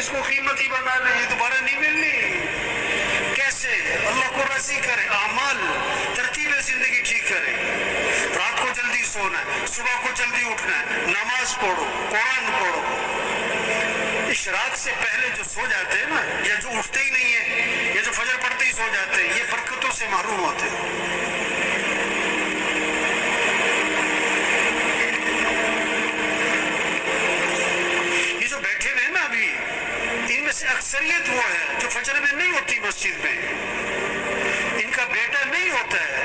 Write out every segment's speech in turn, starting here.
اس کو قیمتی بنا لے، یہ دوبارہ نہیں ملنی۔ کیسے؟ اللہ کو راضی کرے، اعمال ترتیب زندگی ٹھیک کرے، رات کو جلدی سونا ہے، صبح کو جلدی اٹھنا ہے، نماز پڑھو، قرآن پڑھو۔ اشراق سے پہلے جو سو جاتے ہیں نا، یا جو اٹھتے ہی نہیں ہیں، یا جو فجر پڑھتے ہی سو جاتے ہیں، یہ برکتوں سے محروم ہوتے ہیں۔ یہ جو بیٹھے ہوئے ہیں نا ابھی، ان میں سے اکثریت وہ ہے جو فجر میں نہیں ہوتی مسجد میں، ان کا بیٹا نہیں ہوتا ہے،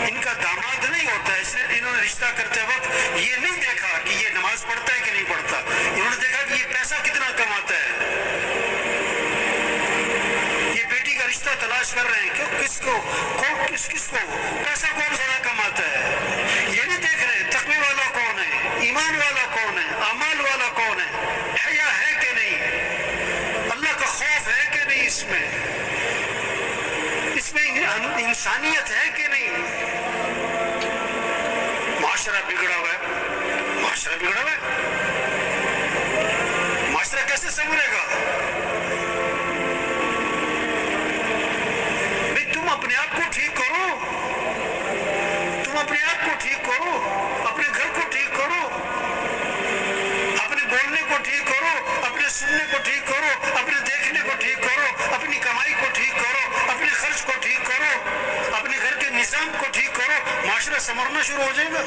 ان کا داماد نہیں ہوتا ہے، اس لیے انہوں نے رشتہ کرتے وقت یہ نہیں دیکھا کہ یہ نماز پڑھتا ہے کہ نہیں پڑھتا، انہوں نے دیکھا کہ یہ پیسہ کتنا کماتا ہے۔ یہ بیٹی کا رشتہ تلاش کر رہے ہیں، کیوں؟ کس کو پیسہ کون زیادہ کماتا ہے، یہ نہیں دیکھ رہے تقوی والا کون ہے، ایمان والا کون ہے، اعمال والا کون ہے، حیا ہے کہ نہیں، اللہ کا خوف ہے کہ نہیں، اس میں انسانیت ہے کہ نہیں۔ معاشرہ بگڑا ہوا ہے، معاشرہ بگڑا ہوا ہے، معاشرہ کیسے سنورے گا؟ بھئی تم اپنے آپ کو ٹھیک کرو، تم اپنے آپ کو ٹھیک کرو، اپنے گھر کو ٹھیک کرو، اپنے بولنے کو ٹھیک کرو، اپنے سننے کو ٹھیک کرو، اپنے دیکھنے کو ٹھیک کرو، اپنی کمائی کو ٹھیک کرو، اپنے خرچ کو ٹھیک کرو، اپنے گھر کے نظام کو ٹھیک کرو، معاشرہ سنورنا شروع ہو جائے گا۔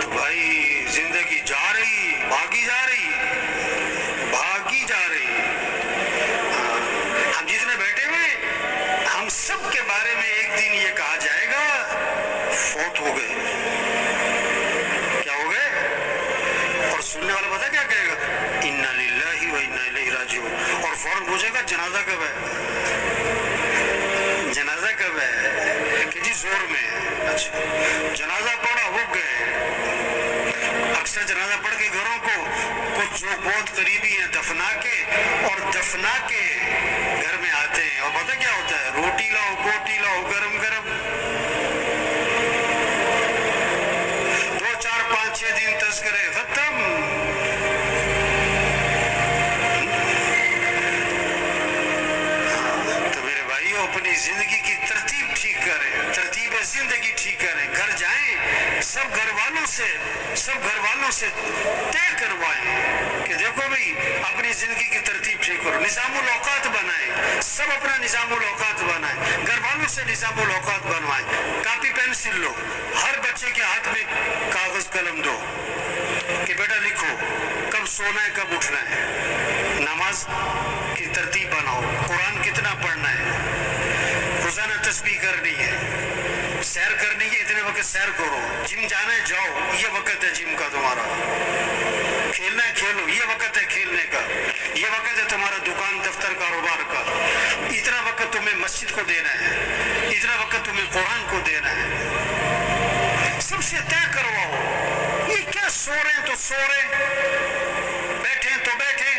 تو بھائی زندگی جا رہی، بھاگی جا رہی، بھاگی جا رہی۔ ہم جتنے بیٹھے ہوئے، ہم سب کے بارے میں ایک دن یہ کہا جائے گا فوت ہو گئے۔ کیا ہو گئے؟ اور سننے والا پتہ کیا کہے گا؟ انا للہ و انا الیہ راجعون، اور فوراً پوچھے گا جنازہ کب ہے، جنازہ کب ہے، کہ جی زور میں ہے۔ اچھا جنازہ پڑھا، ہو گئے۔ اکثر جنازہ پڑھ کے گھروں کو کچھ جو بہت قریبی ہیں دفنا کے، اور دفنا کے گھر میں آتے ہیں، اور پتہ کیا ہوتا ہے؟ روٹی لاؤ، بوٹی لاؤ، گرم گرم، 2 4 5 6 دن تذکرے ختم۔ تو میرے بھائیو، اپنی زندگی کی ترتیب ٹھیک کریں، ترتیب زندگی ٹھیک کریں، گھر جائیں سب گھر والوں سے طے کروائیں کہ دیکھو بھئی اپنی زندگی کی ترتیب ٹھیک کرو، نظام الاوقات بنائیں، سب اپنا نظام الاوقات بنائیں، گھر والوں سے نظام الاوقات بنوائیں، کاپی پینسل لو، ہر بچے کے ہاتھ میں کاغذ قلم دو کہ بیٹا لکھو کب سونا ہے کب اٹھنا ہے، نماز کی ترتیب بناؤ، قرآن کتنا پڑھنا ہے، روزانہ تسبیح کرنی ہے، سیر کرنی ہے، اتنے وقت سیر کرو، جم جانا ہے جاؤ، یہ وقت ہے جم کا تمہارا، کھیلنا ہے کھیلو، یہ وقت ہے کھیلنے کا، یہ وقت ہے تمہارا دکان دفتر کاروبار کا، اتنا وقت تمہیں مسجد کو دینا ہے، اتنا وقت تمہیں قرآن کو دینا ہے، سب سے طے کرواؤ۔ یہ کیا سو رہے ہیں تو سو رہے ہیں، بیٹھے ہیں تو بیٹھے،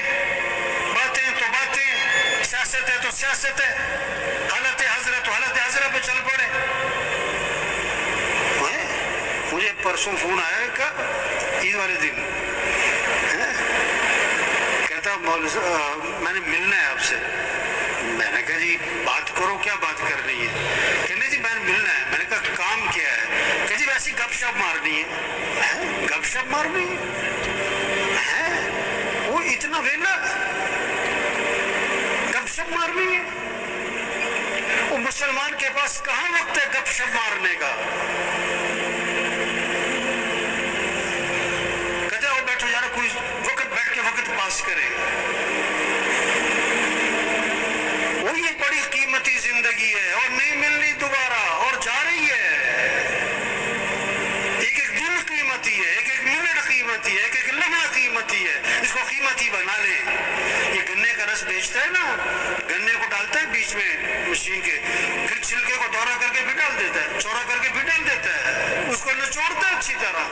باتیں تو باتیں، سیاست ہے تو سیاست ہے، حالت حاضرہ تو حالت حاضرہ پہ چل پڑے۔ مجھے پرسوں فون آیا کا عید والے دن، کہتا مولوی صاحب میں نے ملنا ہے آپ سے۔ میں نے کہا جی بات کرو، کیا بات کرنی ہے؟ کہنے جی میں نے ملنا ہے۔ میں نے کہا کام کیا ہے؟ کہ جی ویسی گپ شپ مارنی ہے۔ گپ شپ مارنی ہے؟ وہ اتنا ویلا گپ شپ مارنی ہے؟ وہ مسلمان کے پاس کہاں وقت ہے گپ شپ مارنے کا؟ کہتے ہو بیٹھو یار، کوئی وقت بیٹھ کے وقت پاس کرے۔ وہ یہ بڑی قیمتی زندگی ہے اور نہیں ملنی دوبارہ، اور جا رہی ہے۔ ایک ایک دن قیمتی ہے، ایک ایک منٹ قیمتی ہے، ایک ایک لمحہ قیمتی ہے، اس کو قیمتی بنا لیں۔ یہ گنے کا رس بیچتا ہے نا، گنے کو ڈالتا ہے بیچ میں مشین کے، پھر چھلکے کو دورہ کر کے بھی ڈال دیتا ہے، چورا کر کے بھی ڈال دیتا ہے، اس کو نچوڑتا ہے اچھی طرح۔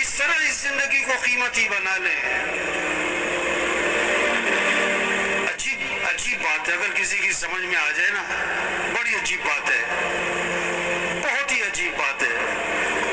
اس طرح اس زندگی کو قیمتی بنا لیں۔ عجیب بات ہے، اگر کسی کی سمجھ میں آ جائے نا، بڑی عجیب بات ہے، بہت ہی عجیب بات ہے۔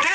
2